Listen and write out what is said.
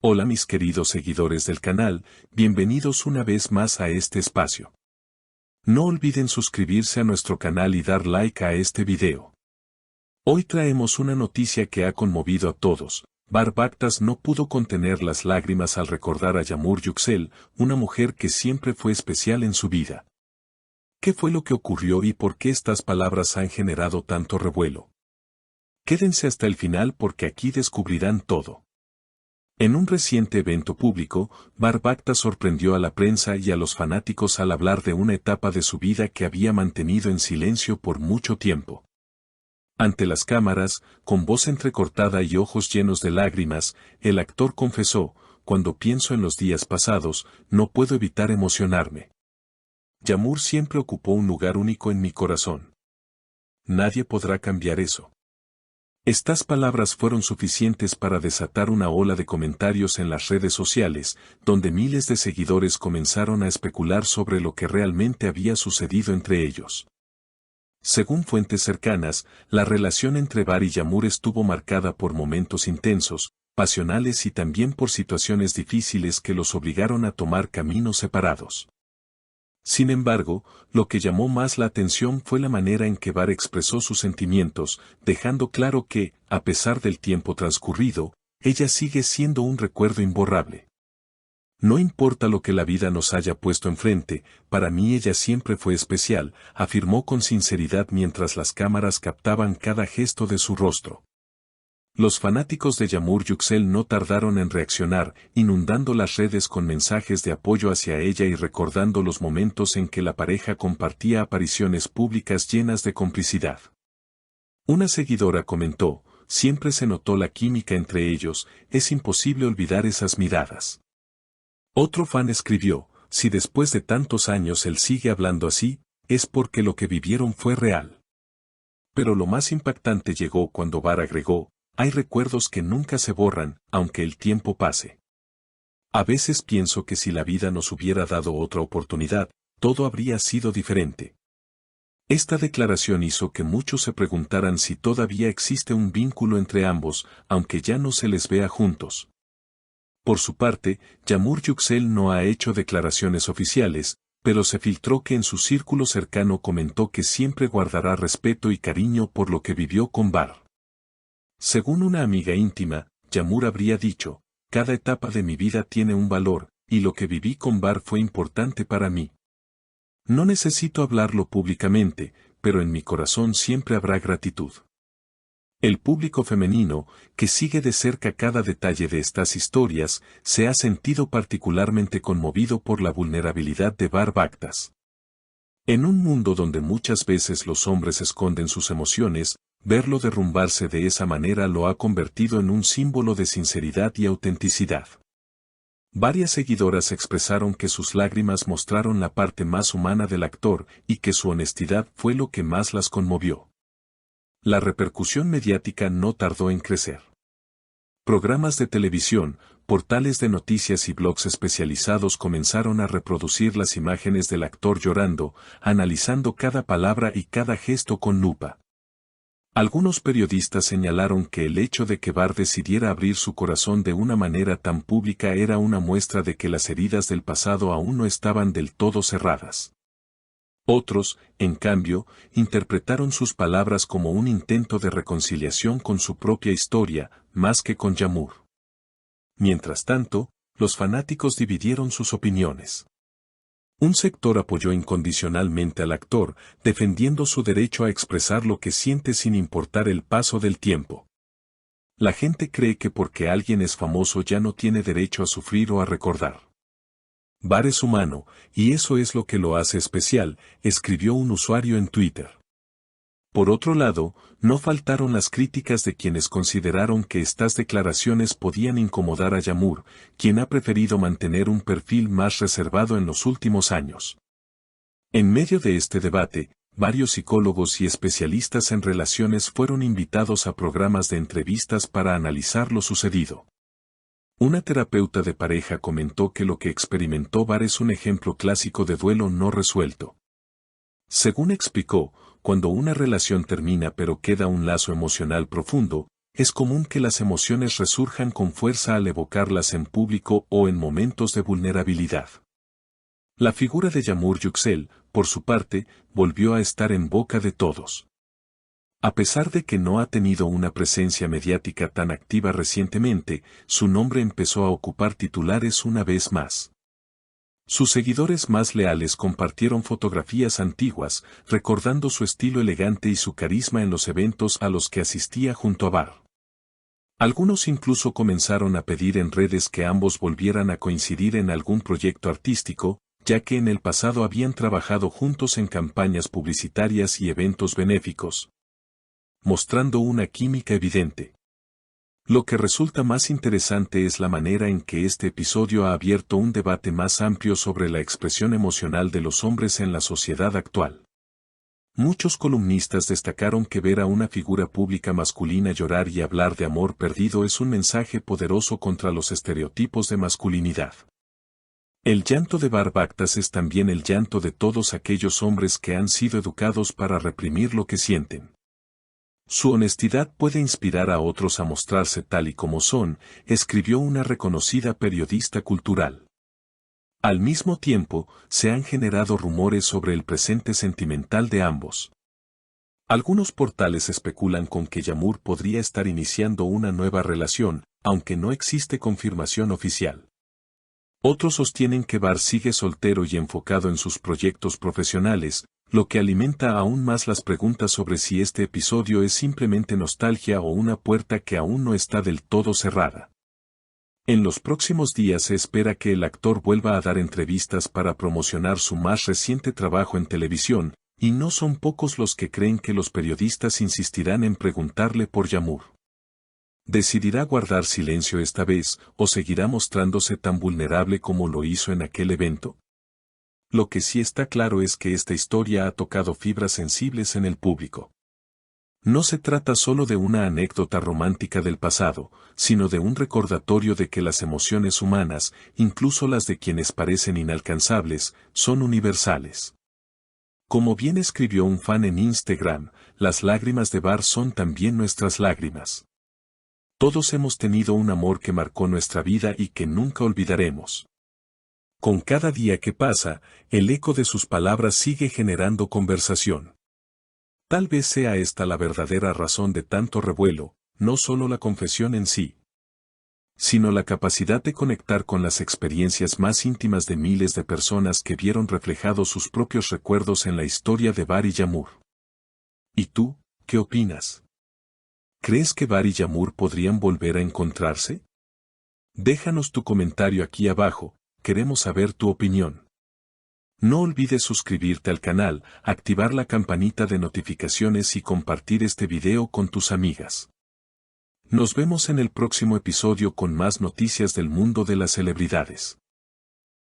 Hola mis queridos seguidores del canal, bienvenidos una vez más a este espacio. No olviden suscribirse a nuestro canal y dar like a este video. Hoy traemos una noticia que ha conmovido a todos. Bar Bakhtas no pudo contener las lágrimas al recordar a Yağmur Yüksel, una mujer que siempre fue especial en su vida. ¿Qué fue lo que ocurrió y por qué estas palabras han generado tanto revuelo? Quédense hasta el final porque aquí descubrirán todo. En un reciente evento público, Bar Bakhtas sorprendió a la prensa y a los fanáticos al hablar de una etapa de su vida que había mantenido en silencio por mucho tiempo. Ante las cámaras, con voz entrecortada y ojos llenos de lágrimas, el actor confesó: "Cuando pienso en los días pasados, no puedo evitar emocionarme. Yağmur siempre ocupó un lugar único en mi corazón. Nadie podrá cambiar eso". Estas palabras fueron suficientes para desatar una ola de comentarios en las redes sociales, donde miles de seguidores comenzaron a especular sobre lo que realmente había sucedido entre ellos. Según fuentes cercanas, la relación entre Bar y Yağmur estuvo marcada por momentos intensos, pasionales y también por situaciones difíciles que los obligaron a tomar caminos separados. Sin embargo, lo que llamó más la atención fue la manera en que Bar expresó sus sentimientos, dejando claro que, a pesar del tiempo transcurrido, ella sigue siendo un recuerdo imborrable. "No importa lo que la vida nos haya puesto enfrente, para mí ella siempre fue especial", afirmó con sinceridad mientras las cámaras captaban cada gesto de su rostro. Los fanáticos de Yağmur Yüksel no tardaron en reaccionar, inundando las redes con mensajes de apoyo hacia ella y recordando los momentos en que la pareja compartía apariciones públicas llenas de complicidad. Una seguidora comentó: "Siempre se notó la química entre ellos, es imposible olvidar esas miradas". Otro fan escribió: "Si después de tantos años él sigue hablando así, es porque lo que vivieron fue real". Pero lo más impactante llegó cuando Bar agregó: "Hay recuerdos que nunca se borran, aunque el tiempo pase. A veces pienso que si la vida nos hubiera dado otra oportunidad, todo habría sido diferente". Esta declaración hizo que muchos se preguntaran si todavía existe un vínculo entre ambos, aunque ya no se les vea juntos. Por su parte, Yağmur Yüksel no ha hecho declaraciones oficiales, pero se filtró que en su círculo cercano comentó que siempre guardará respeto y cariño por lo que vivió con Bar. Según una amiga íntima, Yağmur habría dicho: "Cada etapa de mi vida tiene un valor, y lo que viví con Bar fue importante para mí. No necesito hablarlo públicamente, pero en mi corazón siempre habrá gratitud". El público femenino, que sigue de cerca cada detalle de estas historias, se ha sentido particularmente conmovido por la vulnerabilidad de Bar Bakhtas. En un mundo donde muchas veces los hombres esconden sus emociones, verlo derrumbarse de esa manera lo ha convertido en un símbolo de sinceridad y autenticidad. Varias seguidoras expresaron que sus lágrimas mostraron la parte más humana del actor y que su honestidad fue lo que más las conmovió. La repercusión mediática no tardó en crecer. Programas de televisión, portales de noticias y blogs especializados comenzaron a reproducir las imágenes del actor llorando, analizando cada palabra y cada gesto con lupa. Algunos periodistas señalaron que el hecho de que Bar decidiera abrir su corazón de una manera tan pública era una muestra de que las heridas del pasado aún no estaban del todo cerradas. Otros, en cambio, interpretaron sus palabras como un intento de reconciliación con su propia historia, más que con Yağmur. Mientras tanto, los fanáticos dividieron sus opiniones. Un sector apoyó incondicionalmente al actor, defendiendo su derecho a expresar lo que siente sin importar el paso del tiempo. La gente cree que porque alguien es famoso ya no tiene derecho a sufrir o a recordar. "Bar es humano, y eso es lo que lo hace especial", escribió un usuario en Twitter. Por otro lado, no faltaron las críticas de quienes consideraron que estas declaraciones podían incomodar a Yağmur, quien ha preferido mantener un perfil más reservado en los últimos años. En medio de este debate, varios psicólogos y especialistas en relaciones fueron invitados a programas de entrevistas para analizar lo sucedido. Una terapeuta de pareja comentó que lo que experimentó Bar es un ejemplo clásico de duelo no resuelto. Según explicó, cuando una relación termina pero queda un lazo emocional profundo, es común que las emociones resurjan con fuerza al evocarlas en público o en momentos de vulnerabilidad. La figura de Yamur Yüksel, por su parte, volvió a estar en boca de todos. A pesar de que no ha tenido una presencia mediática tan activa recientemente, su nombre empezó a ocupar titulares una vez más. Sus seguidores más leales compartieron fotografías antiguas, recordando su estilo elegante y su carisma en los eventos a los que asistía junto a Bar. Algunos incluso comenzaron a pedir en redes que ambos volvieran a coincidir en algún proyecto artístico, ya que en el pasado habían trabajado juntos en campañas publicitarias y eventos benéficos, mostrando una química evidente. Lo que resulta más interesante es la manera en que este episodio ha abierto un debate más amplio sobre la expresión emocional de los hombres en la sociedad actual. Muchos columnistas destacaron que ver a una figura pública masculina llorar y hablar de amor perdido es un mensaje poderoso contra los estereotipos de masculinidad. El llanto de Bar Baktas es también el llanto de todos aquellos hombres que han sido educados para reprimir lo que sienten. Su honestidad puede inspirar a otros a mostrarse tal y como son, escribió una reconocida periodista cultural. Al mismo tiempo, se han generado rumores sobre el presente sentimental de ambos. Algunos portales especulan con que Yamur podría estar iniciando una nueva relación, aunque no existe confirmación oficial. Otros sostienen que Bar sigue soltero y enfocado en sus proyectos profesionales, lo que alimenta aún más las preguntas sobre si este episodio es simplemente nostalgia o una puerta que aún no está del todo cerrada. En los próximos días se espera que el actor vuelva a dar entrevistas para promocionar su más reciente trabajo en televisión, y no son pocos los que creen que los periodistas insistirán en preguntarle por Yamur. ¿Decidirá guardar silencio esta vez o seguirá mostrándose tan vulnerable como lo hizo en aquel evento? Lo que sí está claro es que esta historia ha tocado fibras sensibles en el público. No se trata solo de una anécdota romántica del pasado, sino de un recordatorio de que las emociones humanas, incluso las de quienes parecen inalcanzables, son universales. Como bien escribió un fan en Instagram, las lágrimas de Bar son también nuestras lágrimas. Todos hemos tenido un amor que marcó nuestra vida y que nunca olvidaremos. Con cada día que pasa, el eco de sus palabras sigue generando conversación. Tal vez sea esta la verdadera razón de tanto revuelo, no solo la confesión en sí, sino la capacidad de conectar con las experiencias más íntimas de miles de personas que vieron reflejados sus propios recuerdos en la historia de Bar y Yamur. ¿Y tú, qué opinas? ¿Crees que Bar y Yamur podrían volver a encontrarse? Déjanos tu comentario aquí abajo. Queremos saber tu opinión. No olvides suscribirte al canal, activar la campanita de notificaciones y compartir este video con tus amigas. Nos vemos en el próximo episodio con más noticias del mundo de las celebridades.